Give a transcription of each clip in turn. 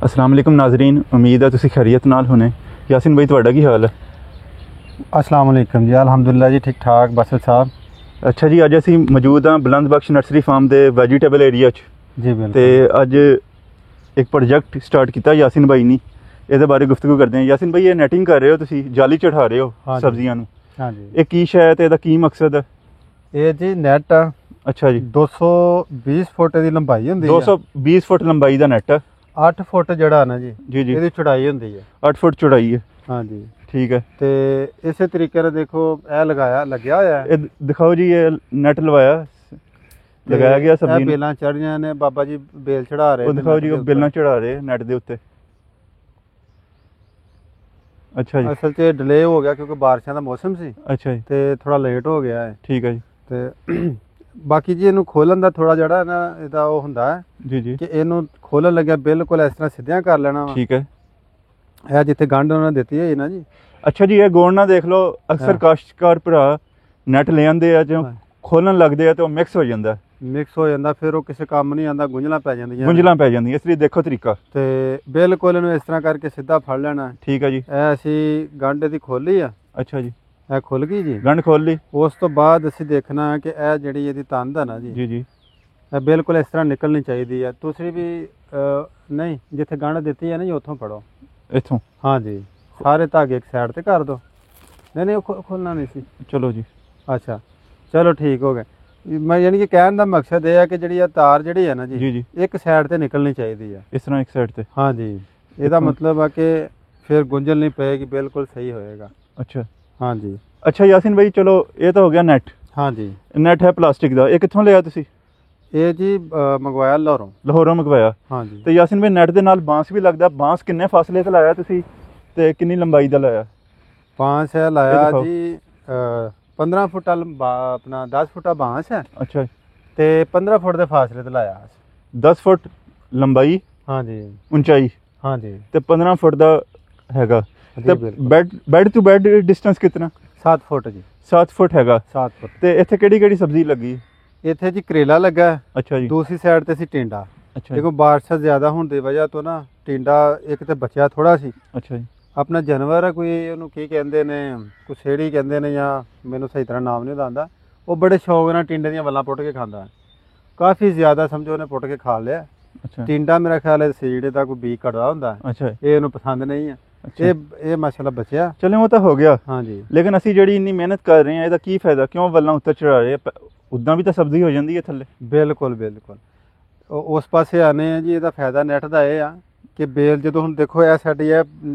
अस्सलाम वालेकुम नाजरीन, उम्मीद है तुसी खैरियत नाल होने। यासिन भाई तुहाडा की हाल है? अस्सलाम वालेकुम जी, अल्हम्दुलिल्लाह जी, ठीक ठाक बासिल साहब। अच्छा जी, अज असी मौजूद हाँ बुलंद बख्श नर्सरी फार्म के वैजीटेबल एरिया जी बिल्कुल। ते अज एक प्रोजेक्ट स्टार्ट किया यासिन भाई ने, ये बारे गुफ्तगू करते हैं। यासिन भाई, ये नेटिंग कर रहे हो तुसी, जाली चढ़ा रहे हो हाँ सब्जियां नू, हाँ जी। ये की शै है ते इहदा की मकसद है? ये जी नेट अच्छा जी, 220 फुट की लंबाई होंदी है। 220 फुट लंबाई का नेट है। 8 फुट जड़ा ना जी जी जी, ਇਹਦੀ ਚੌੜਾਈ ਹੁੰਦੀ है। 8 फुट चौड़ाई है। हाँ जी। ठीक है, ਤੇ ਇਸੇ ਤਰੀਕੇ ਨਾਲ ਦੇਖੋ ਇਹ ਲੱਗਿਆ ਹੋਇਆ ਹੈ। ये दिखाओ जी, ये नेट लगाया गया सब्जी ਇਹ ਬੇਲਾਂ ਚੜੀਆਂ ਨੇ, ਬਾਬਾ ਜੀ ਬੇਲ ਚੜਾ ਰਹੇ ਉਹ ਨੇ ਦਿਖਾਓ ਜੀ, net ਉਹ ਦੇ ਉੱਪਰ। ਬੇਲਾਂ ਚੜਾ ਰਹੇ ਨੈਟ ਦੇ ਉੱਤੇ। ਅੱਛਾ ਜੀ, ਅਸਲ 'ਚ ਡਿਲੇ ਹੋ ਗਿਆ ਕਿਉਂਕਿ ਬਾਰਿਸ਼ਾਂ ਦਾ ਮੌਸਮ ਸੀ ਅੱਛਾ ਜੀ, ਤੇ ਥੋੜਾ ਲੇਟ ਹੋ ਗਿਆ ਹੈ। ਠੀਕ ਹੈ ਜੀ, ਤੇ ਬਾਕੀ ਜੀ ਇਹਨੂੰ ਖੋਲਣ ਦਾ ਥੋੜਾ ਜਿਹੜਾ ਹੈ ਨਾ ਇਹਦਾ ਉਹ ਹੁੰਦਾ ਹੈ ਜੀ ਜੀ, ਕਿ ਇਹਨੂੰ ਖੋਲਣ ਲੱਗਿਆ ਬਿਲਕੁਲ ਇਸ ਤਰ੍ਹਾਂ ਸਿੱਧਿਆਂ ਕਰ ਲੈਣਾ ਵਾ। ਠੀਕ ਹੈ। ਇਹ ਜਿੱਥੇ ਗੰਢ ਉਹਨਾਂ ਨੇ ਦਿੱਤੀ ਹੈ ਨਾ ਜੀ। ਅੱਛਾ ਜੀ, ਇਹ ਗੌਣ ਨਾ ਦੇਖ ਲਓ, ਅਕਸਰ ਹਾਂ। ਕਾਸ਼ਤਕਾਰ ਭਰਾ ਨੈਟ ਲੈ ਆਉਂਦੇ ਆ, ਜਦੋਂ ਹਾਂ। ਖੋਲਣ ਲੱਗਦੇ ਆ ਤੇ ਉਹ ਮਿਕਸ ਹੋ ਜਾਂਦਾ, ਮਿਕਸ ਹੋ ਜਾਂਦਾ, ਫਿਰ ਉਹ ਕਿਸੇ ਕੰਮ ਨਹੀਂ ਆਉਂਦਾ, ਗੁੰਝਲਾਂ ਪੈ ਜਾਂਦੀਆਂ। ਗੁੰਝਲਾਂ ਪੈ ਜਾਂਦੀਆਂ। ਇਸ ਲਈ ਦੇਖੋ ਤਰੀਕਾ। ਤੇ ਬਿਲਕੁਲ ਇਹਨੂੰ ਇਸ ਤਰ੍ਹਾਂ ਕਰਕੇ ਸਿੱਧਾ ਫੜ ਲੈਣਾ। ਠੀਕ ਹੈ ਜੀ, ਇਹ ਅਸੀਂ ਗੰਢ ਦੀ ਖੋਲੀ ਆ, ਅੱਛਾ ਜੀ, ਇਹ ਖੁੱਲ ਗਈ ਜੀ। ਗੰਢ ਖੋਲ ਲਈ। ਉਸ ਤੋਂ ਬਾਅਦ ਅਸੀਂ ਦੇਖਣਾ ਹੈ ਕਿ ਇਹ ਜਿਹੜੀ ਇਹਦੀ ਤੰਦ ਹੈ ਨਾ ਜੀ, ਜੀ ਜੀ, ਇਹ ਬਿਲਕੁਲ ਇਸ ਤਰ੍ਹਾਂ ਨਿਕਲਣੀ ਚਾਹੀਦੀ ਹੈ। ਤੁਸੀਂ ਵੀ ਨਹੀਂ, ਜਿੱਥੇ ਗੰਢ ਦਿੱਤੀ ਹੈ ਨਾ ਜੀ ਉੱਥੋਂ ਫੜੋ। ਇੱਥੋਂ? ਹਾਂ ਜੀ, ਸਾਰੇ ਧਾਗੇ ਇੱਕ ਸਾਈਡ ਤੇ ਕਰ ਦਿਓ। ਨਹੀਂ ਉਹ ਖੋਲਣਾ ਨਹੀਂ ਸੀ। ਚਲੋ ਜੀ, ਅੱਛਾ ਚਲੋ ਠੀਕ ਹੋ ਗਿਆ। ਮੈਂ ਯਾਨੀ ਕਿ ਕਹਿਣ ਦਾ ਮਕਸਦ ਇਹ ਹੈ ਕਿ ਜਿਹੜੀ ਇਹ ਤਾਰ ਜਿਹੜੀ ਹੈ ਨਾ ਜੀ ਜੀ, ਜੀ, ਇੱਕ ਸਾਈਡ ਤੇ ਨਿਕਲਣੀ ਚਾਹੀਦੀ ਹੈ। ਇਸ ਤਰ੍ਹਾਂ ਇੱਕ ਸਾਈਡ ਤੇ। हाँ जी, ਇਹਦਾ ਮਤਲਬ ਆ ਕਿ ਫਿਰ ਗੁੰਝਲ ਨਹੀਂ ਪਏਗੀ, ਬਿਲਕੁਲ ਸਹੀ ਹੋਏਗਾ। ਅੱਛਾ हाँ जी। ਅੱਛਾ यासिन भाई, ਚਲੋ ਇਹ ਤਾਂ ਹੋ ਗਿਆ ਨੈਟ। हाँ जी। ਨੈਟ ਹੈ ਪਲਾਸਟਿਕ ਦਾ, ਇਹ ਕਿੱਥੋਂ ਲਿਆ ਤੁਸੀਂ? ਇਹ ਜੀ ਮੰਗਵਾਇਆ ਲਾਹੌਰੋਂ। ਲਾਹੌਰੋਂ ਮੰਗਵਾਇਆ। हाँ जी। ਤੇ ਯਾਸਿਨ ਭਾਈ, ਨੈਟ ਦੇ ਨਾਲ ਬਾਂਸ ਵੀ ਲੱਗਦਾ, ਬਾਂਸ ਕਿੰਨੇ ਫਾਸਲੇ ਤੇ ਲਾਇਆ ਤੁਸੀਂ ਤੇ ਕਿੰਨੀ ਲੰਬਾਈ ਦਾ ਲਾਇਆ? बांस है ये लाया दिखाओ। जी 15 फुट अपना 10 फुटा बांस है ਅੱਛਾ, ਤੇ 15 ਫੁੱਟ ਦੇ ਫਾਸਲੇ ਤੇ ਲਾਇਆ। 10 ਫੁੱਟ ਲੰਬਾਈ, हाँ जी। ਉਚਾਈ हाँ जी। ਤੇ 15 ਫੁੱਟ ਦਾ ਹੈਗਾ। जी ਤੇ बिल्कुल। ਬੈਡ ਟੂ ਬੈਡ ਡਿਸਟੈਂਸ ਕਿੰਨਾ? 7 ਫੁੱਟ ਜੀ। 7 ਫੁੱਟ ਹੈਗਾ। 7 ਫੁੱਟ। ਤੇ ਇੱਥੇ ਕਿਹੜੀ ਕਿਹੜੀ ਸਬਜ਼ੀ ਲੱਗੀ? ਇੱਥੇ ਜੀ ਕਰੇਲਾ ਲੱਗਾ ਹੈ, ਅੱਛਾ ਜੀ, ਦੂਸਰੀ ਸਾਈਡ ਤੇ ਸੀ ਟਿੰਡਾ। ਅੱਛਾ ਦੇਖੋ ਬਾਰਿਸ਼ਾਂ ਜ਼ਿਆਦਾ ਹੋਣ ਦੀ ਵਜ੍ਹਾ ਤੋਂ ਨਾ ਟਿੰਡਾ ਇੱਕ ਤੇ ਬਚਿਆ ਥੋੜਾ ਸੀ। ਅੱਛਾ ਜੀ, ਆਪਣਾ ਜਾਨਵਰ ਹੈ ਕੋਈ, ਉਹਨੂੰ ਕੀ ਕਹਿੰਦੇ ਨੇ, ਕੁਛੇੜੀ ਕਹਿੰਦੇ ਨੇ ਜਾਂ ਮੈਨੂੰ ਸਹੀ ਤਰ੍ਹਾਂ ਨਾਮ ਨਹੀਂ ਆਉਂਦਾ। ਉਹ ਬੜੇ ਸ਼ੌਕ ਨਾਲ ਟਿੰਡੇ ਦੀਆਂ ਵੱਲਾਂ ਪੁੱਟ ਕੇ ਖਾਂਦਾ ਹੈ। ਕਾਫੀ ਜ਼ਿਆਦਾ ਸਮਝੋ ਉਹਨੇ ਪੁੱਟ ਕੇ ਖਾ ਲਿਆ। ਅੱਛਾ ਟਿੰਡਾ ਮੇਰਾ ਖਿਆਲ ਹੈ ਸੀੜੇ ਦਾ ਕੋਈ ਬੀ ਕੜਦਾ ਹੁੰਦਾ, ਅੱਛਾ ਇਹ ਉਹਨੂੰ ਪਸੰਦ ਨਹੀਂ ਹੈ। ਅੱਛਾ। ਇਹ ਮਾਸ਼ਾਅੱਲਾ ਬਚਿਆ। ਚਲੋ ਉਹ ਤਾਂ ਹੋ ਗਿਆ, ਹਾਂਜੀ ਲੇਕਿਨ ਅਸੀਂ ਜਿਹੜੀ ਇੰਨੀ ਮਿਹਨਤ ਕਰ ਰਹੇ ਹਾਂ ਇਹਦਾ ਕੀ ਫਾਇਦਾ? ਕਿਉਂ ਵੱਲਾਂ ਉੱਤੇ ਚੜਾ ਰਹੇ? ਉੱਦਾਂ ਵੀ ਤਾਂ ਸਬਜ਼ੀ ਹੋ ਜਾਂਦੀ ਹੈ ਥੱਲੇ। ਬਿਲਕੁਲ ਬਿਲਕੁਲ। ਉਸ ਪਾਸੇ ਆਨੇ ਆ ਜੀ। ਇਹਦਾ ਫਾਇਦਾ ਨੈਟ ਦਾ ਇਹ ਆ ਕਿ ਬੇਲ ਜਦੋਂ ਹੁਣ ਦੇਖੋ ਇਹ ਸਾਡੀ ਇਹ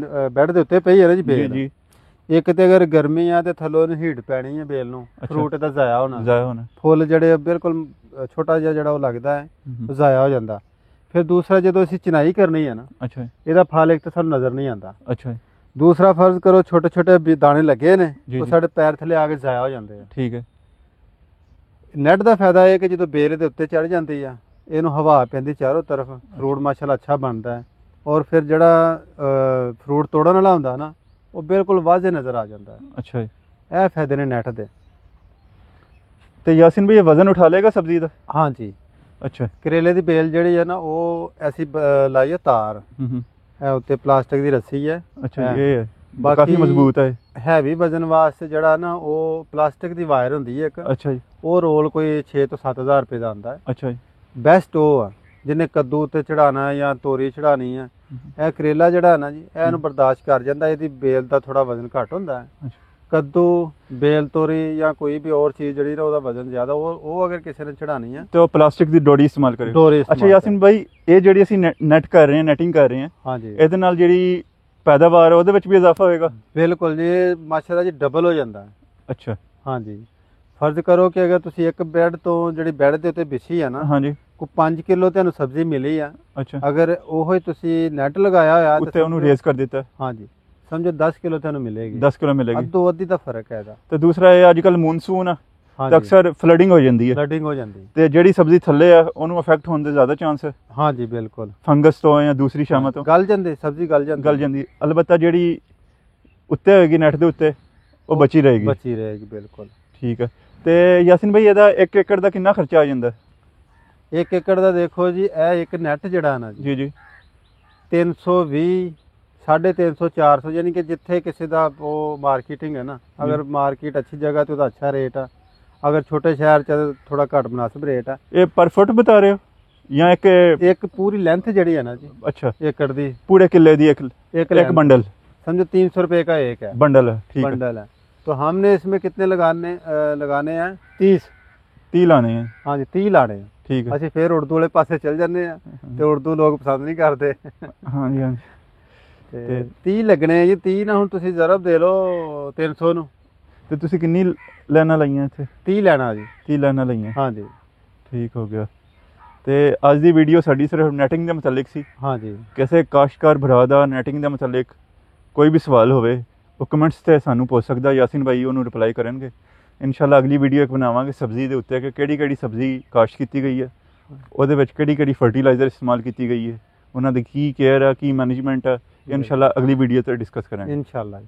ਬੈੱਡ ਦੇ ਉੱਤੇ ਪਈ ਹੈ ਨਾ ਜੀ ਜੀ ਬੇਲ। ਜੀ, ਇੱਕ ਤੇ ਅਗਰ ਗਰਮੀ ਆ ਤੇ ਥੱਲੋਂ ਉਹਨੂੰ ਹੀਟ ਪੈਣੀ ਹੈ ਬੇਲ ਨੂੰ, ਅੱਛਾ। ਫਰੂਟ ਦਾ ਜ਼ਾਇਆ ਹੋਣਾ। ਜ਼ਾਇਆ ਹੋਣਾ। ਫੁੱਲ ਜਿਹੜੇ ਬਿਲਕੁਲ ਛੋਟਾ ਜਿਹਾ ਜਿਹੜਾ ਉਹ ਲੱਗਦਾ ਹੈ ਉਹ ਜ਼ਾਇਆ ਹੋ ਜਾਂਦਾ। ਫਿਰ ਦੂਸਰਾ ਜਦੋਂ ਅਸੀਂ ਚਿਨਾਈ ਕਰਨੀ ਹੈ ਨਾ, ਅੱਛਾ ਇਹਦਾ ਫਲ ਇੱਕ ਤਾਂ ਸਾਨੂੰ ਨਜ਼ਰ ਨਹੀਂ ਆਉਂਦਾ। ਅੱਛਾ, ਦੂਸਰਾ ਫਰਜ਼ ਕਰੋ ਛੋਟੇ ਛੋਟੇ ਦਾਣੇ ਲੱਗੇ ਨੇ, ਜੀ ਉਹ ਜੀ। ਸਾਡੇ ਪੈਰ ਥੱਲੇ ਆ ਕੇ ਜ਼ਾਇਆ ਹੋ ਜਾਂਦੇ ਆ। ਠੀਕ ਹੈ। ਨੈਟ ਦਾ ਫਾਇਦਾ ਇਹ ਕਿ ਜਦੋਂ ਬੇਲ ਦੇ ਉੱਤੇ ਚੜ ਜਾਂਦੀ ਆ, ਇਹਨੂੰ ਹਵਾ ਪੈਂਦੀ ਚਾਰੋਂ ਤਰਫ, ਫਰੂਟ ਮਾਸ਼ਾਅੱਲਾ ਅੱਛਾ ਬਣਦਾ ਹੈ। ਔਰ ਫਿਰ ਜਿਹੜਾ ਫਰੂਟ ਤੋੜਨ ਵਾਲਾ ਹੁੰਦਾ ਨਾ, ਉਹ ਬਿਲਕੁਲ ਵਾਜ਼ੇ ਨਜ਼ਰ ਆ ਜਾਂਦਾ ਹੈ। ਅੱਛਾ ਜੀ, ਇਹ ਫਾਇਦੇ ਨੇ ਨੈਟ ਦੇ। ਤੇ यासिन भाई, ਇਹ ਵਜ਼ਨ ਉਠਾ ਲੇਗਾ ਸਬਜ਼ੀ ਦਾ? ਹਾਂ ਜੀ। ਅੱਛਾ। ਕਰੇਲੇ ਦੀ ਬੇਲ ਜਿਹੜੀ ਹੈ ਨਾ, ਉਹ ਐਸੀ ਲਾਈ ਹੈ ਤਾਰ, ਇਹ ਉੱਤੇ ਪਲਾਸਟਿਕ ਦੀ ਰੱਸੀ ਹੈ। ਅੱਛਾ, ਇਹ ਹੈ ਬਾਕੀ ਕਾਫੀ ਮਜ਼ਬੂਤ ਹੈ। ਹੈਵੀ ਵਜ਼ਨ ਵਾਸਤੇ ਜਿਹੜਾ ਨਾ ਉਹ ਪਲਾਸਟਿਕ ਦੀ ਵਾਇਰ ਹੁੰਦੀ ਹੈ ਇੱਕ, ਅੱਛਾ ਜੀ, ਉਹ ਰੋਲ ਕੋਈ 6 ਤੋਂ 7 ਹਜ਼ਾਰ ਰੁਪਏ ਦਾ ਆਉਂਦਾ ਹੈ। ਅੱਛਾ ਜੀ, ਬੈਸਟ ਉਹ ਆ ਜਿਹਨੇ ਕੱਦੂ ਉੱਤੇ ਚੜਾਉਣਾ ਹੈ ਜਾਂ ਤੋਰੀ ਚੜਾਉਣੀ ਹੈ। ਇਹ ਕਰੇਲਾ ਜਿਹੜਾ ਹੈ ਨਾ ਜੀ, ਇਹ ਇਹਨੂੰ ਬਰਦਾਸ਼ਤ ਕਰ ਜਾਂਦਾ। ਇਹਦੀ ਬੇਲ ਦਾ ਥੋੜਾ ਵਜ਼ਨ ਘੱਟ ਹੁੰਦਾ ਹੈ। ਅੱਛਾ। ਕੱਦੂ, ਬੇਲ ਤੋਰੀ ਜਾਂ ਕੋਈ ਵੀ ਹੋਰ ਚੀਜ਼ ਜਿਹੜੀ ਨਾ ਉਹਦਾ ਵਜ਼ਨ ਜ਼ਿਆਦਾ, ਉਹ ਅਗਰ ਕਿਸੇ ਨੇ ਚੜਾਉਣੀ ਹੈ ਤੇ ਉਹ ਪਲਾਸਟਿਕ ਦੀ ਡੋਰੀ ਇਸਤੇਮਾਲ ਕਰੇ। ਡੋਰੀ ਅੱਛਾ ਇਸਤੇਮਾਲ यासिन भाई, ਇਹ ਜਿਹੜੀ ਅਸੀਂ ਨੈਟ ਕਰ ਰਹੇ ਹਾਂ, ਨੈਟਿੰਗ ਕਰ ਰਹੇ ਹਾਂ, ਹਾਂਜੀ ਇਹਦੇ ਨਾਲ ਜਿਹੜੀ ਪੈਦਾਵਾਰ ਹੈ ਉਹਦੇ ਵਿੱਚ ਵੀ ਇਜ਼ਾਫਾ ਹੋਏਗਾ? ਬਿਲਕੁਲ ਜੀ, ਮਾਸ਼ਾਅੱਲਾ ਜੀ ਡਬਲ ਹੋ ਜਾਂਦਾ ਹੈ। ਅੱਛਾ। ਹਾਂਜੀ, ਫਰਜ਼ ਕਰੋ ਕਿ ਅਗਰ ਤੁਸੀਂ ਇੱਕ ਬੈੱਡ ਤੋਂ ਜਿਹੜੀ ਬੈੱਡ ਦੇ ਉੱਤੇ ਵਿਛੀ ਆ ਨਾ, ਹਾਂਜੀ, ਕੋਈ 5 ਕਿਲੋ ਤੁਹਾਨੂੰ ਸਬਜ਼ੀ ਮਿਲੀ ਆ, ਅੱਛਾ, ਅਗਰ ਉਹੋ ਹੀ ਤੁਸੀਂ ਨੈਟ ਲਗਾਇਆ ਹੋਇਆ ਉੱਤੇ ਉਹਨੂੰ ਰੇਜ਼ ਕਰ ਦਿੱਤਾ, ਹਾਂਜੀ, ਸਮਝੋ 10 ਕਿਲੋ ਤੁਹਾਨੂੰ ਮਿਲੇਗੀ। 10 ਕਿਲੋ ਮਿਲੇਗੀ। ਅੱਧੋ ਅੱਧੀ ਦਾ ਫਰਕ ਹੈ ਇਹਦਾ। ਤੇ ਦੂਸਰਾ ਇਹ ਅੱਜ ਕੱਲ੍ਹ ਮੌਨਸੂਨ ਆ, ਤਾਂ ਹਾਂਜੀ, ਅਕਸਰ ਫਲੱਡਿੰਗ ਹੋ ਜਾਂਦੀ ਹੈ, ਫਲੱਡਿੰਗ ਹੋ ਜਾਂਦੀ। ਤੇ ਜਿਹੜੀ ਸਬਜ਼ੀ ਥੱਲੇ ਆ ਉਹਨੂੰ ਅਫੈਕਟ ਹੋਣ ਦੇ ਜ਼ਿਆਦਾ ਚਾਂਸ ਹੈ, ਹਾਂਜੀ ਬਿਲਕੁਲ, ਫੰਗਸ ਤੋਂ ਜਾਂ ਦੂਸਰੀ ਸ਼ਾਮਾਂ ਤੋਂ ਗਲ ਜਾਂਦੇ, ਸਬਜ਼ੀ ਗਲ ਜਾਂਦੀ। ਅਲਬੱਤਾ ਜਿਹੜੀ ਉੱਤੇ ਹੋਏਗੀ ਨੈਟ ਦੇ ਉੱਤੇ, ਉਹ ਬਚੀ ਰਹੇਗੀ। ਬਚੀ ਰਹੇਗੀ ਬਿਲकुल। ਠੀਕ ਹੈ। ਤੇ यासिन भाई, ਇਹਦਾ 1 ਏਕੜ ਦਾ ਕਿੰਨਾ ਖਰਚਾ ਆ ਜਾਂਦਾ? 1 ਏਕੜ ਦਾ ਦੇਖੋ ਜੀ, ਇਹ ਇੱਕ ਨੈਟ ਜਿਹੜਾ ਨਾ ਜੀ ਜੀ, 320 350 400 ਯਾਨੀ ਕਿ ਜਿੱਥੇ ਕਿਸੇ ਦਾ ਉਹ ਮਾਰਕੀਟਿੰਗ ਹੈ ਨਾ, ਅਗਰ ਮਾਰਕੀਟ ਅੱਛੀ ਜਗ੍ਹਾ ਤੇ ਉਹਦਾ ਅੱਛਾ ਰੇਟ ਆ, ਅਗਰ ਛੋਟੇ ਸ਼ਹਿਰ ਚ ਥੋੜਾ ਘੱਟ ਮੁਨਾਸਿਬ ਰੇਟ ਆ। ਇਹ ਪਰ ਫੁੱਟ ਬਤਾ ਰਹੇ ਹੋ ਜਾਂ ਇੱਕ? ਇੱਕ ਪੂਰੀ ਲੈਂਥ ਜਿਹੜੀ है ना जी, अच्छा, एकड़ दी पूरे किले दी एक length। बंडल, समझो 300 रुपए का एक है बंडल है, ठीक है। बंडल है। तो हमने इसमें कितने लगाने हैं 30। 30 लाने हैं, हाँ जी 30 लाने हैं। ठीक है। ਅਸੀਂ ਫਿਰ ਉਰਦੂ ਵਾਲੇ ਪਾਸੇ ਚੱਲ ਜਾਂਦੇ ਆ ਤੇ ਉਰਦੂ ਲੋਕ ਪਸੰਦ ਨਹੀਂ ਕਰਦੇ। हाँ जी, हाँ जी। ਤੇ 30 ਲੱਗਣੇ ਆ ਜੀ। 30 ਨਾ ਹੁਣ ਤੁਸੀਂ ਜ਼ਰਬ ਦੇ ਲਓ 300 ਨੂੰ। ਤੇ ਤੁਸੀਂ ਕਿੰਨੀ ਲਾਈਨਾਂ ਲਾਈਆਂ ਇੱਥੇ? 30 ਲੈਣਾ ਜੀ। 30 ਲਾਈਨਾਂ ਲਾਈਆਂ, ਹਾਂ ਜੀ, ਠੀਕ ਹੋ ਗਿਆ। ਤੇ ਅੱਜ ਦੀ ਵੀਡੀਓ ਸਾਡੀ ਸਿਰਫ ਨੈਟਿੰਗ ਦੇ ਮੁਤਲਕ ਸੀ। ਹਾਂ ਜੀ, ਕਿਸੇ ਕਾਸ਼ਤਕਾਰ ਭਰਾ ਦਾ ਨੈਟਿੰਗ ਦੇ ਮੁਤਲਕ ਕੋਈ ਵੀ ਸਵਾਲ ਹੋਵੇ ਉਹ ਕਮੈਂਟਸ ਤੇ ਸਾਨੂੰ ਪੁੱਛ ਸਕਦਾ, ਯਾਸਿਨ ਭਾਈ ਉਹਨੂੰ ਰਿਪਲਾਈ ਕਰਨਗੇ। ਇਨਸ਼ਾਅੱਲਾ ਅਗਲੀ ਵੀਡੀਓ ਇੱਕ ਬਣਾਵਾਂਗੇ ਸਬਜ਼ੀ ਦੇ ਉੱਤੇ ਕਿ ਕਿਹੜੀ ਕਿਹੜੀ ਸਬਜ਼ੀ ਕਾਸ਼ਤ ਕੀਤੀ ਗਈ ਹੈ, ਉਹਦੇ ਵਿੱਚ ਕਿਹੜੀ ਕਿਹੜੀ ਫਰਟੀਲਾਈਜ਼ਰ ਇਸਤੇਮਾਲ ਕੀਤੀ ਗਈ ਹੈ, ਉਹਨਾਂ ਦੀ ਕੀ ਕੇਅਰ ਹੈ, ਕੀ ਮੈਨੇਜਮੈਂਟ ਹੈ। ਇਨਸ਼ਾਅੱਲਾ ਅਗਲੀ ਵੀਡੀਓ ਤੇ ਡਿਸਕਸ ਕਰਾਂਗੇ ਇਨਸ਼ਾਅੱਲਾ।